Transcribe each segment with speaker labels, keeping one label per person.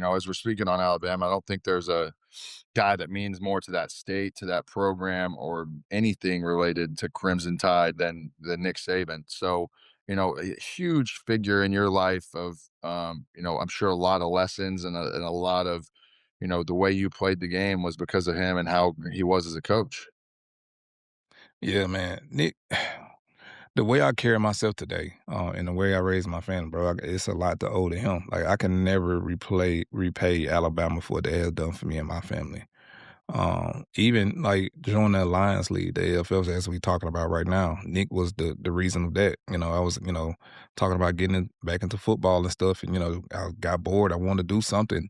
Speaker 1: as we're speaking on Alabama, I don't think there's a guy that means more to that state, to that program, or anything related to Crimson Tide than Nick Saban. So, a huge figure in your life of, I'm sure a lot of lessons and a lot of, the way you played the game was because of him and how he was as a coach.
Speaker 2: Yeah, man. Nick, the way I carry myself today, and the way I raise my family, bro, it's a lot to owe to him. Like I can never repay Alabama for what they have done for me and my family. Even like during the Alliance League, the AFLs as we talking about right now, Nick was the reason of that. I was talking about getting back into football and stuff, and I got bored. I wanted to do something.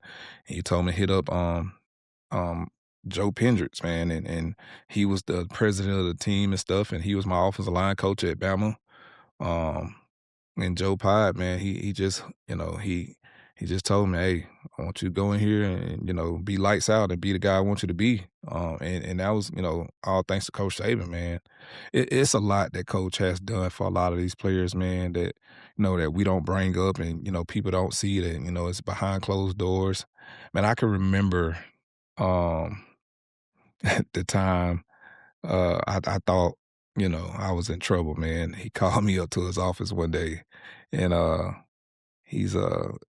Speaker 2: And he told me to hit up um, Joe Pendrix, man, and he was the president of the team and stuff, and he was my offensive line coach at Bama. Um, and Joe Pod, man, he just, he just told me, "Hey, I want you to go in here and be lights out and be the guy I want you to be." And that was, all thanks to Coach Saban, man. It's a lot that Coach has done for a lot of these players, man. That that we don't bring up, and people don't see it, and it's behind closed doors. Man, I can remember um, at the time, I thought, I was in trouble, man. He called me up to his office one day, and he's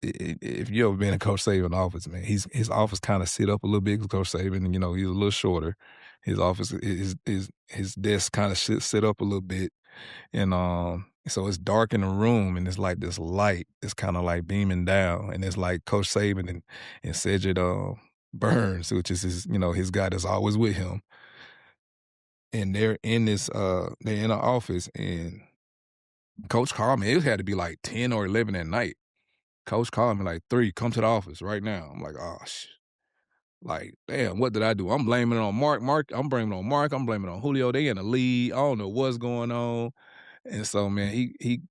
Speaker 2: if you ever been in Coach Saban office, man, his office kind of sit up a little bit 'cause Coach Saban, and he's a little shorter. His office his desk kind of sit up a little bit, and so it's dark in the room, and it's like this light that's kind of like beaming down, and it's like Coach Saban and Cedric Burns, which is his guy that's always with him, and they're in the office, and Coach called me. It had to be like 10 or 11 at night. Coach called me like 3, "Come to the office right now." I'm like, "Oh, like, damn, what did I do?" I'm blaming it on Mark. I'm blaming it on Mark. I'm blaming it on Julio. They in the lead. I don't know what's going on. And so, man, he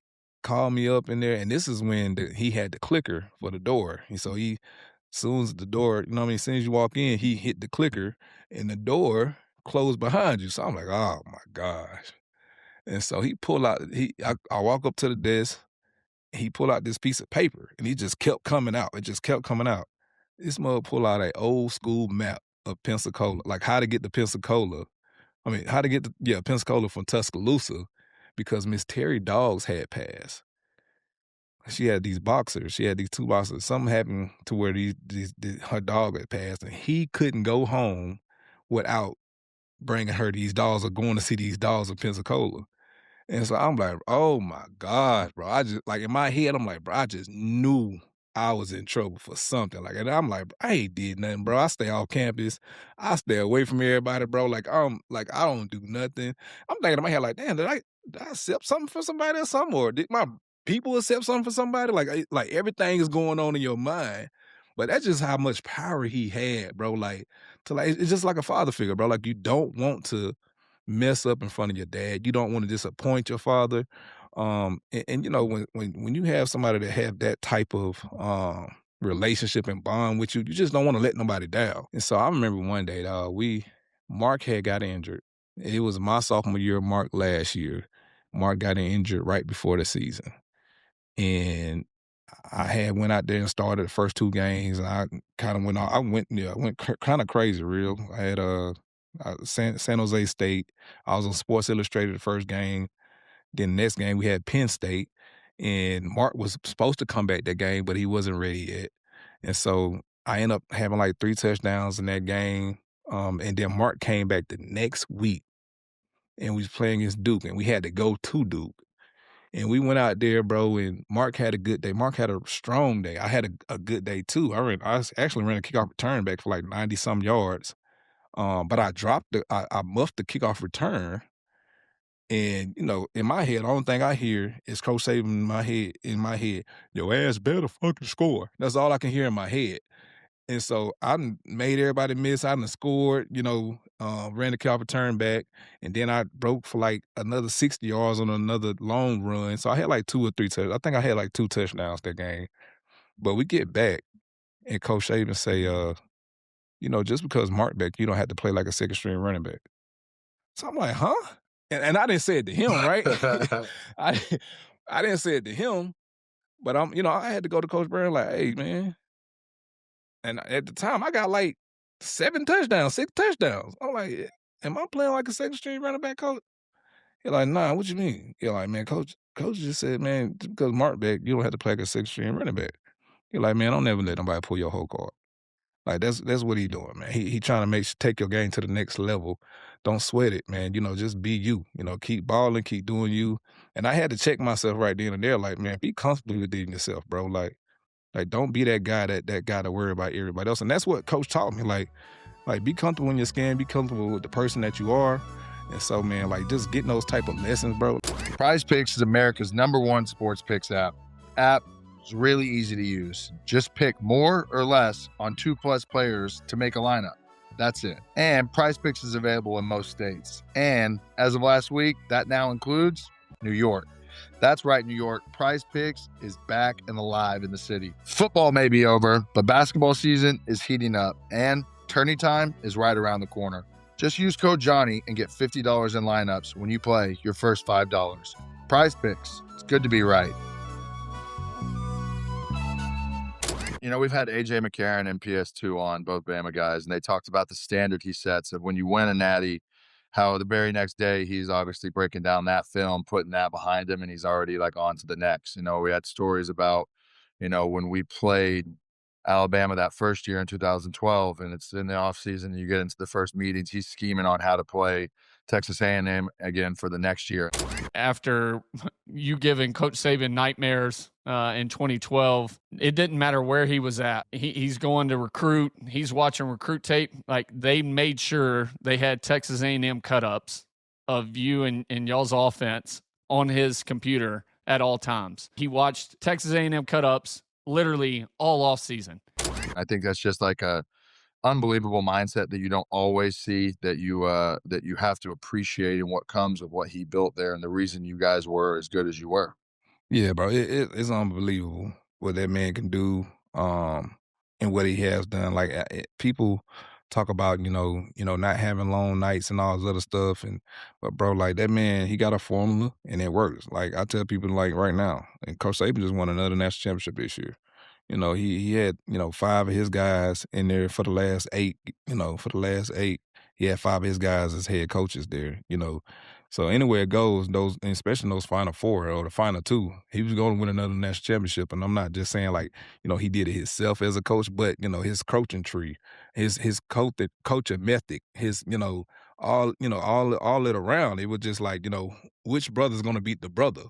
Speaker 2: called me up in there, and this is when he had the clicker for the door. And so soon as the door, as soon as you walk in, he hit the clicker, and the door closed behind you. So I'm like, "Oh my gosh." And so he pulled out I walk up to the desk, he pulled out this piece of paper, and he just kept coming out. It just kept coming out. This mug pull out a old school map of Pensacola, like how to get to Pensacola. I mean, how to get to Pensacola from Tuscaloosa, because Miss Terry Dogs had passed. She had these boxers. She had these 2 boxers. Something happened to where her dog had passed, and he couldn't go home without bringing her these dogs or going to see these dogs in Pensacola. And so I'm like, "Oh my gosh, bro." I just like in my head, I'm like, "Bro, I just knew I was in trouble for something." Like, and I'm like, "I ain't did nothing, bro. I stay off campus. I stay away from everybody, bro. Like I don't do nothing." I'm thinking in my head, like, "Damn, did I accept something for somebody or something? Or did my people accept something for somebody?" Like everything is going on in your mind. But that's just how much power he had, bro. It's just like a father figure, bro. Like you don't want to mess up in front of your dad. You don't want to disappoint your father. And when you have somebody that have that type of relationship and bond with you, you just don't want to let nobody down. And so I remember one day, Mark had got injured. It was my sophomore year, Mark last year. Mark got injured right before the season, and I had went out there and started the first 2 games, and I kind of went on. I went kind of crazy, real. I had San Jose State. I was on Sports Illustrated the first game. Then the next game we had Penn State, and Mark was supposed to come back that game, but he wasn't ready yet. And so I ended up having like 3 touchdowns in that game. And then Mark came back the next week, and we was playing against Duke, and we had to go to Duke. And we went out there, bro, and Mark had a good day. Mark had a strong day. I had a good day too. Actually ran a kickoff return back for like 90 some yards. But I muffed the kickoff return. And, in my head, the only thing I hear is Coach Saban in my head, "Your ass better fucking score." That's all I can hear in my head. And so I done made everybody miss. I done scored, ran the kickoff return back, and then I broke for like another 60 yards on another long run. So I had like 2 or 3 touchdowns. I think I had like 2 touchdowns that game. But we get back, and Coach Saban say, "Just because Mark back, you don't have to play like a second string running back." So I'm like, "Huh?" And I didn't say it to him, right? I I didn't say it to him, but I had to go to Coach Brown like, "Hey, man." And at the time, I got like 7 touchdowns, 6 touchdowns. I'm like, am I playing like a second string running back, coach? He like, nah, what you mean? He like, man, coach just said, man, just because Mark back, you don't have to play like a second string running back. He like, man, don't never let nobody pull your whole card. Like that's what he doing, man. He trying to take your game to the next level. Don't sweat it, man. You know, just be you. You know, keep balling, keep doing you. And I had to check myself right then and there, like, man, be comfortable within yourself, bro. Like don't be that guy that got to worry about everybody else. And that's what coach taught me. Like be comfortable in your skin, be comfortable with the person that you are. And so, man, like just getting those type of lessons, bro.
Speaker 1: Prize Picks is America's #1 sports picks app. App is really easy to use. Just pick more or less on 2+ players to make a lineup. That's it. And Prize Picks is available in most states. And as of last week, that now includes New York. That's right, New York. Prize Picks is back and alive in the city. Football may be over, but basketball season is heating up, and tourney time is right around the corner. Just use code Johnny and get $50 in lineups when you play your first $5. Prize Picks. It's good to be right. You know, we've had AJ McCarron and PS2 on, both Bama guys, and they talked about the standard he sets of when you win a natty, how the very next day he's obviously breaking down that film, putting that behind him, and he's already like on to the next. You know, we had stories about, you know, when we played Alabama that first year in 2012, and it's in the offseason, you get into the first meetings, he's scheming on how to play Texas A&M again for the next year.
Speaker 3: After you giving Coach Saban nightmares in 2012, it didn't matter where he was at. He's going to recruit. He's watching recruit tape. Like they made sure they had Texas A&M cut-ups of you and y'all's offense on his computer at all times. He watched Texas A&M cut-ups literally all off season.
Speaker 1: I think that's just like a unbelievable mindset that you don't always see, that you have to appreciate, and what comes of what he built there and the reason you guys were as good as you were.
Speaker 2: Yeah, bro, it's unbelievable what that man can do, and what he has done. Like people talk about, not having long nights and all this other stuff, but bro, like that man, he got a formula and it works. Like I tell people, like right now, and Coach Saban just won another national championship this year. You know, he had, 5 of his guys in there for the last 8, for the last 8, he had 5 of his guys as head coaches there, you know. So anywhere it goes, those, and especially in those Final 4 or the Final 2, he was going to win another national championship. And I'm not just saying like, he did it himself as a coach, but his coaching tree, his coaching method, his, all it around. It was just like, which brother's going to beat the brother.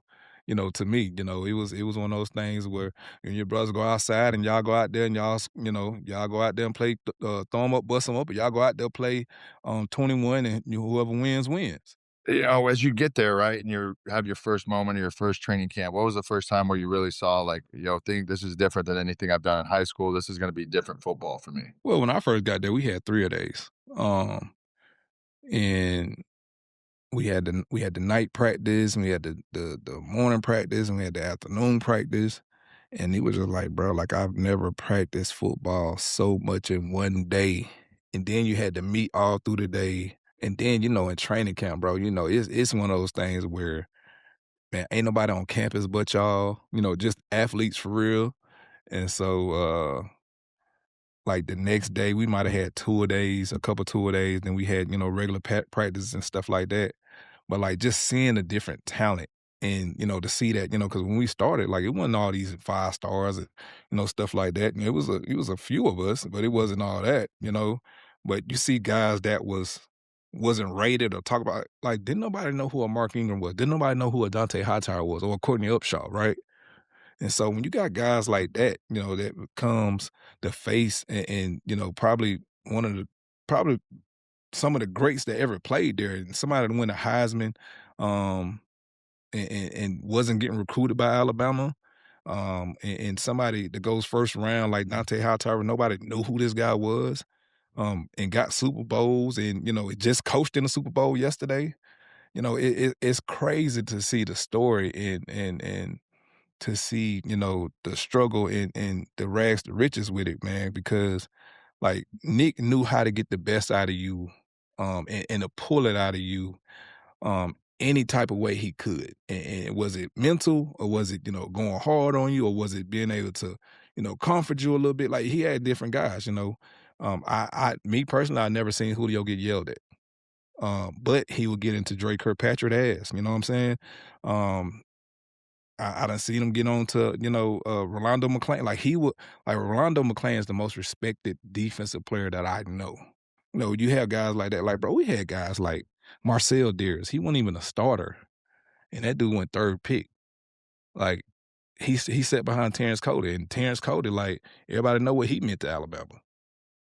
Speaker 2: To me, it was one of those things where your brothers go outside and y'all go out there and y'all go out there and play, throw them up, bust them up, and y'all go out there play 21, and whoever wins, wins.
Speaker 1: You know, as you get there, right, and you have your first moment of your first training camp, what was the first time where you really saw like, think this is different than anything I've done in high school? This is going to be different football for me.
Speaker 2: Well, when I first got there, we had 3 a days, and we had the night practice, and we had the morning practice, and we had the afternoon practice. And it was just like, bro, like I've never practiced football so much in one day. And then you had to meet all through the day. And then, in training camp, bro, it's one of those things where, man, ain't nobody on campus but y'all, just athletes for real. And so, like the next day, we might have had 2 a days, a couple 2 a days. Then we had, regular practices and stuff like that. But like just seeing the different talent and, to see that, because when we started, like it wasn't all these 5 stars and, stuff like that. And it was a few of us, but it wasn't all that. But you see guys that wasn't rated or talk about, like, didn't nobody know who a Mark Ingram was? Didn't nobody know who a Dante Hightower was or a Courtney Upshaw, right? And so when you got guys like that, that becomes the face and probably one of the probably some of the greats that ever played there, and somebody that win a Heisman, and wasn't getting recruited by Alabama, and somebody that goes first round like Dante Hightower, nobody knew who this guy was, and got Super Bowls, and it just coached in the Super Bowl yesterday. It's crazy to see the story and to see the struggle and the rags to riches with it, man, because like Nick knew how to get the best out of you, and to pull it out of you, any type of way he could. And was it mental, or was it, going hard on you, or was it being able to, comfort you a little bit. Like he had different guys. Me personally, I never seen Julio get yelled at. But he would get into Drake Kirkpatrick ass. You know what I'm saying? Um, I done seen him get on to, Rolando McClain. Like Rolando McClain is the most respected defensive player that I know. You have guys like that. Like, bro, we had guys like Marcel Dears. He wasn't even a starter. And that dude went third pick. Like, he sat behind Terrence Cody. And Terrence Cody, like, everybody know what he meant to Alabama.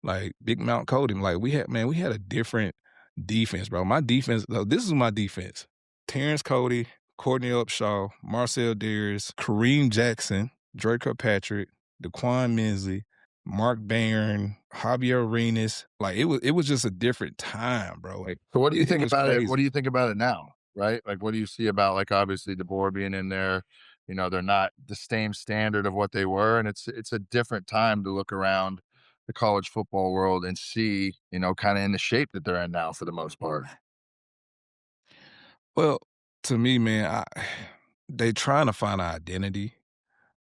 Speaker 2: Like, Big Mount Cody. Like, we had a different defense, bro. My defense, this is my defense. Terrence Cody, Courtney Upshaw, Marcel Dears, Kareem Jackson, Drake Kirkpatrick, Daquan Mensley, Mark Barron, Javier Arenas. Like, it was just a different time, bro. Like,
Speaker 1: So what do you
Speaker 2: it
Speaker 1: think
Speaker 2: was
Speaker 1: about it?
Speaker 2: crazy.
Speaker 1: What do you think about it now? Right? Like, what do you see about, like, obviously DeBoer being in there? They're not the same standard of what they were, and it's a different time to look around the college football world and see, kind of in the shape that they're in now for the most part.
Speaker 2: Well, to me, man, they trying to find an identity.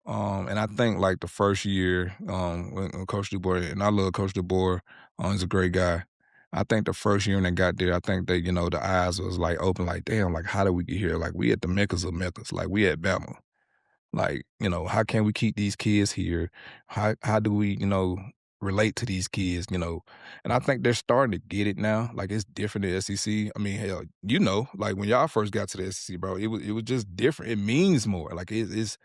Speaker 2: And I think like the first year, when Coach DeBoer, and I love Coach DeBoer, he's a great guy. I think the first year when they got there, I think they, the eyes was like open, like, damn, like how did we get here? Like we at the Meccas of Meccas, like we at Bama. Like, how can we keep these kids here? How do we, relate to these kids? And I think they're starting to get it now. Like it's different in SEC. I mean, hell, like when y'all first got to the SEC, bro, it was just different. It means more. Like it's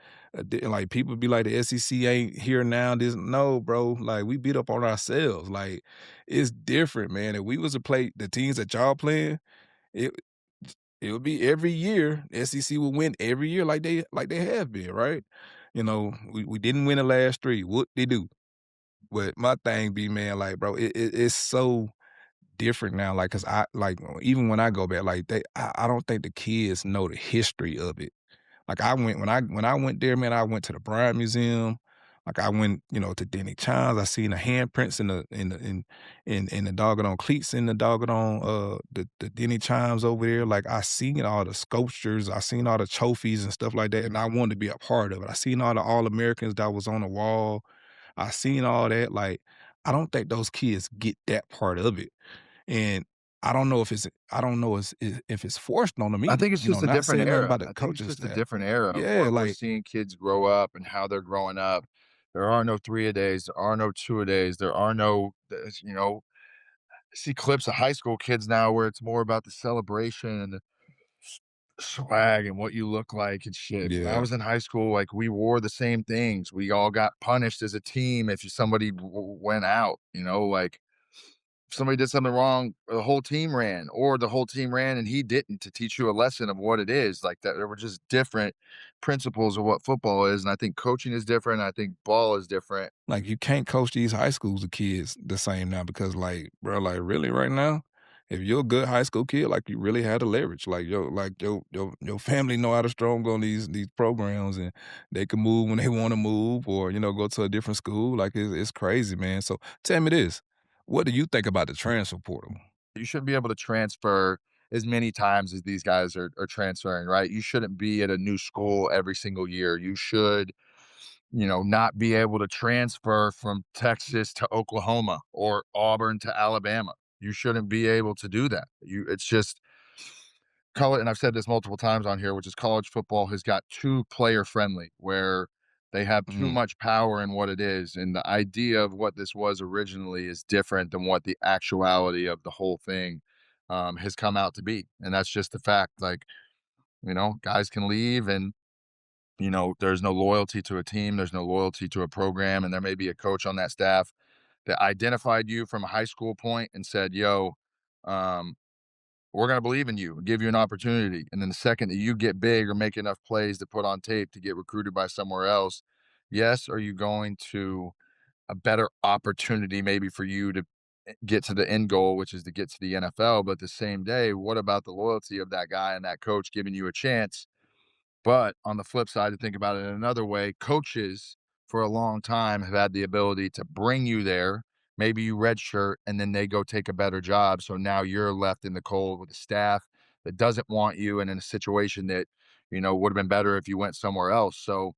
Speaker 2: like people be like the SEC ain't here now. This no, bro. Like we beat up on ourselves. Like it's different, man. If we was to play the teams that y'all playing, it it would be every year, SEC will win every year like they have been, right? We didn't win the last 3. What they do? But my thing be, man, like, bro, it's so different now. Like, cause even when I go back, like I don't think the kids know the history of it. Like I went when I went there, man, I went to the Bryant Museum. Like I went, to Denny Chines. I seen the handprints in the doggone cleats in the doggone the Denny Chimes over there. Like I seen all the sculptures, I seen all the trophies and stuff like that, and I wanted to be a part of it. I seen all the All Americans that was on the wall. I seen all that. Like I don't think those kids get that part of it, and I don't know if it's forced on them
Speaker 1: I
Speaker 2: either.
Speaker 1: think it's just a
Speaker 2: Not
Speaker 1: different
Speaker 2: saying nothing
Speaker 1: era.
Speaker 2: about the
Speaker 1: I think it's
Speaker 2: coaching
Speaker 1: just a
Speaker 2: staff.
Speaker 1: different era of
Speaker 2: Yeah,
Speaker 1: what we're
Speaker 2: like
Speaker 1: seeing kids grow up and how they're growing up. There are no 3-a-days. There are no 2-a-days. There are no, I see clips of high school kids now where it's more about the celebration and the swag and what you look like and shit. When I
Speaker 2: yeah.
Speaker 1: was in high school, like we wore the same things. We all got punished as a team if somebody went out. Like if somebody did something wrong, the whole team ran, or the whole team ran and he didn't, to teach you a lesson of what it is. Like that, there were just different principles of what football is, and I think coaching is different. I think ball is different.
Speaker 2: Like, you can't coach these high schools of kids the same now because, like, bro, like, really right now, if you're a good high school kid, like, you really had the leverage. Your family know how to strong on these programs, and they can move when they wanna move or, go to a different school. Like, it's crazy, man. So, tell me this, what do you think about the transfer portal?
Speaker 1: You shouldn't be able to transfer as many times as these guys are transferring, right? You shouldn't be at a new school every single year. You should, not be able to transfer from Texas to Oklahoma or Auburn to Alabama. You shouldn't be able to do that. It's just college, and I've said this multiple times on here, which is college football has got too player friendly, where they have too
Speaker 2: Mhm.
Speaker 1: much power in what it is. And the idea of what this was originally is different than what the actuality of the whole thing has come out to be. And that's just the fact. Like, guys can leave and, there's no loyalty to a team, there's no loyalty to a program. And there may be a coach on that staff that identified you from a high school point and said, yo, um, we're going to believe in you and give you an opportunity. And then the second that you get big or make enough plays to put on tape to get recruited by somewhere else, yes, are you going to a better opportunity maybe for you to get to the end goal, which is to get to the NFL? But the same day, what about the loyalty of that guy and that coach giving you a chance? But on the flip side, to think about it in another way, coaches for a long time have had the ability to bring you there. Maybe you redshirt and then they go take a better job. So now you're left in the cold with a staff that doesn't want you and in a situation that, would have been better if you went somewhere else. So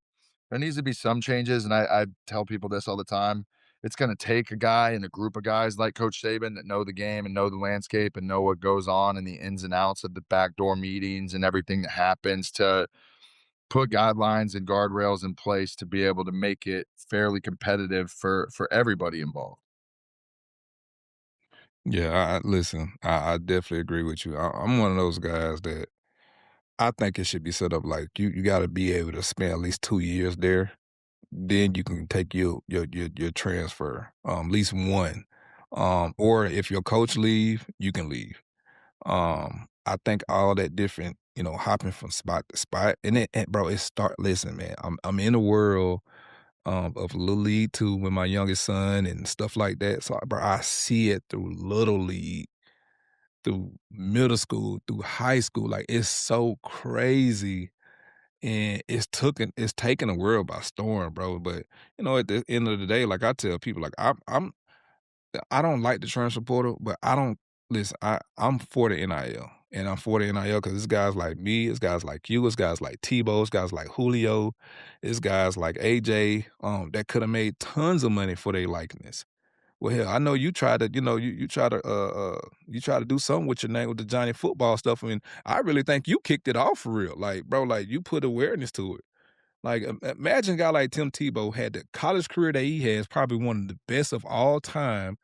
Speaker 1: There needs to be some changes, and I tell people this all the time. It's gonna take a guy and a group of guys like Coach Saban that know the game and know the landscape and know what goes on in the ins and outs of the backdoor meetings and everything that happens to put guidelines and guardrails in place to be able to make it fairly competitive for everybody involved.
Speaker 2: Yeah, listen, I definitely agree with you. I'm one of those guys that I think it should be set up like you got to be able to spend at least 2 years there. Then you can take your transfer, at least one. Or if your coach leave, you can leave. I think all that different, hopping from spot to spot, and bro, it start. Listen, man, I'm in the world of little league too with my youngest son and stuff like that. So, bro, I see it through little league, through middle school, through high school. Like it's so crazy, and it's taken the world by storm, bro. But at the end of the day, like I tell people, like I don't like the transfer portal, but I don't listen. I'm for the NIL, and I'm for the NIL because it's guys like me, it's guys like you, it's guys like Tebow, it's guys like Julio, it's guys like AJ, that could have made tons of money for their likeness. Well, hell, I know you try to, you try to do something with your name with the Johnny football stuff. I mean, I really think you kicked it off for real, like bro, like you put awareness to it. Like, imagine a guy like Tim Tebow had the college career that he has, probably one of the best of all time,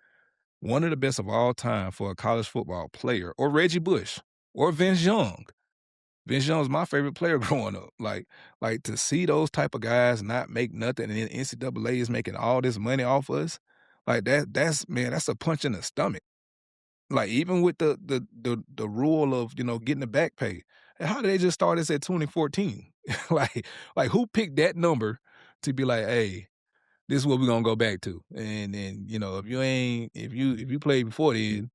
Speaker 2: one of the best of all time for a college football player, or Reggie Bush, or Vince Young. Vince Young was my favorite player growing up. Like to see those type of guys not make nothing, and then NCAA is making all this money off us. Like that's man, that's a punch in the stomach. Like even with the rule of getting the back pay, how did they just start this at 2014? like who picked that number to be like, hey, this is what we're gonna go back to. And then, if you played before then,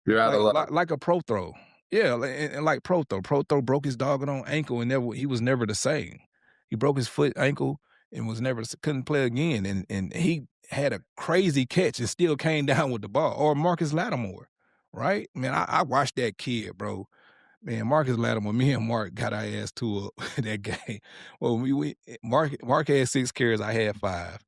Speaker 1: You're out of luck.
Speaker 2: like a pro throw. Yeah, and like pro throw. Pro throw broke his doggone ankle and he was never the same. He broke his foot ankle and was never couldn't play again. And he had a crazy catch and still came down with the ball. Or Marcus Lattimore, right? Man, I watched that kid, bro. Man, Marcus Lattimore, me and Mark got our ass to that game. Well, Mark had 6 carries, I had 5.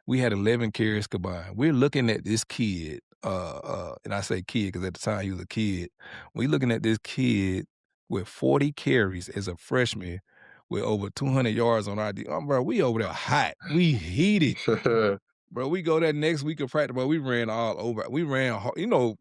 Speaker 2: We had 11 carries combined. We're looking at this kid, and I say kid because at the time he was a kid. We looking at this kid with 40 carries as a freshman with over 200 yards on our bro, we over there hot. We heated. Bro, we go there next week of practice, bro. We ran all over. We ran, you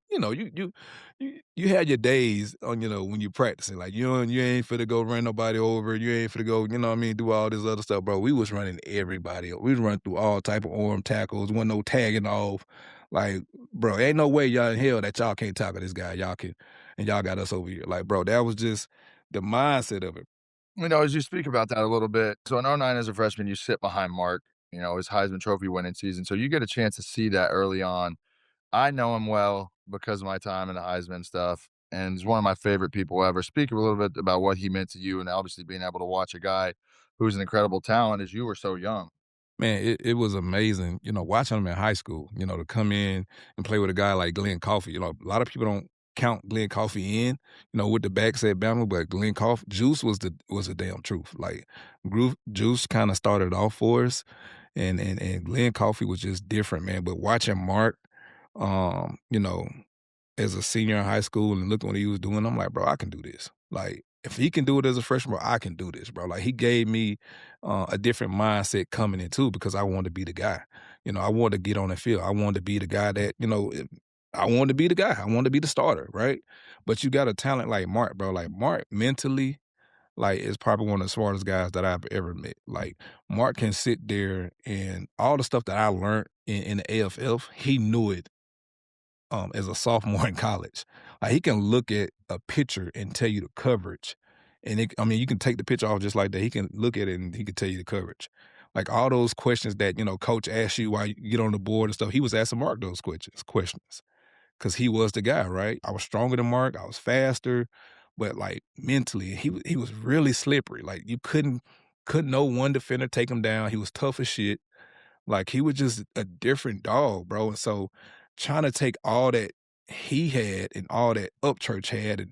Speaker 2: had your days on, when you practicing. Like you ain't finna go run nobody over. You ain't finna go, what I mean, do all this other stuff, bro. We was running everybody. We was running through all type of arm tackles. Wasn't no tagging off. Like, bro, ain't no way y'all in hell that y'all can't tackle this guy. Y'all can, and y'all got us over here. Like, bro, that was just the mindset of it.
Speaker 1: As you speak about that a little bit, so in '09 as a freshman, you sit behind Mark, his Heisman Trophy winning season. So you get a chance to see that early on. I know him well because of my time in the Heisman stuff, and he's one of my favorite people ever. Speak a little bit about what he meant to you, and obviously being able to watch a guy who's an incredible talent as you were so young.
Speaker 2: Man, it was amazing, watching him in high school, to come in and play with a guy like Glenn Coffey. A lot of people don't count Glenn Coffey in, with the backs at Bama, but Glenn Coffey, Juice was the damn truth. Like, Juice kind of started off for us, and Glenn Coffey was just different, man. But watching Mark, um, you know, as a senior in high school and looking what he was doing, I'm like, bro, I can do this. Like, if he can do it as a freshman, bro, I can do this, bro. Like, he gave me a different mindset coming in too because I wanted to be the guy. I wanted to get on the field. I wanted to be the guy that, I wanted to be the guy. I wanted to be the starter, right? But you got a talent like Mark, bro. Like, Mark mentally, like, is probably one of the smartest guys that I've ever met. Like, Mark can sit there and all the stuff that I learned in the AFF, he knew it as a sophomore in college. Like, he can look at a picture and tell you the coverage. And you can take the picture off just like that. He can look at it and he can tell you the coverage. Like all those questions that, coach asks you while you get on the board and stuff, he was asking Mark those questions. Cause he was the guy, right? I was stronger than Mark. I was faster, but like mentally, he was really slippery. Like you couldn't no one defender take him down. He was tough as shit. Like, he was just a different dog, bro, and so trying to take all that he had and all that Upchurch had and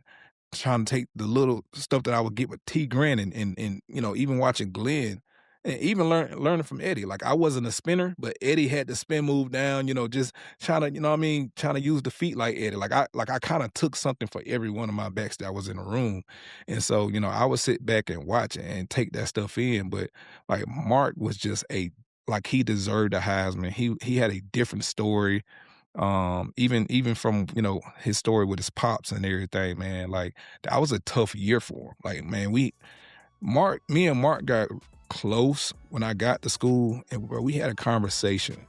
Speaker 2: trying to take the little stuff that I would get with T. Grant and even watching Glenn And even learning from Eddie. Like, I wasn't a spinner, but Eddie had the spin move down, just trying to, trying to use the feet like Eddie. Like I kind of took something for every one of my backs that was in the room. And so, I would sit back and watch and take that stuff in. But like Mark was just like he deserved a Heisman. He had a different story. Even from, his story with his pops and everything, man. Like, that was a tough year for him. Like, man, me and Mark got close when I got to school, and bro, we had a conversation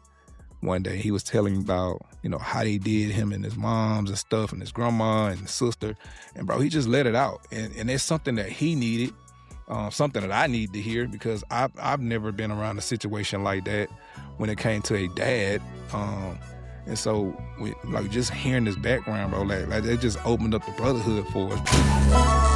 Speaker 2: one day. He was telling me about, how they did him and his moms and stuff, and his grandma and his sister, and bro, he just let it out, and it's something that he needed, something that I need to hear, because I've never been around a situation like that when it came to a dad, and so just hearing this background, bro, like it just opened up the brotherhood for us.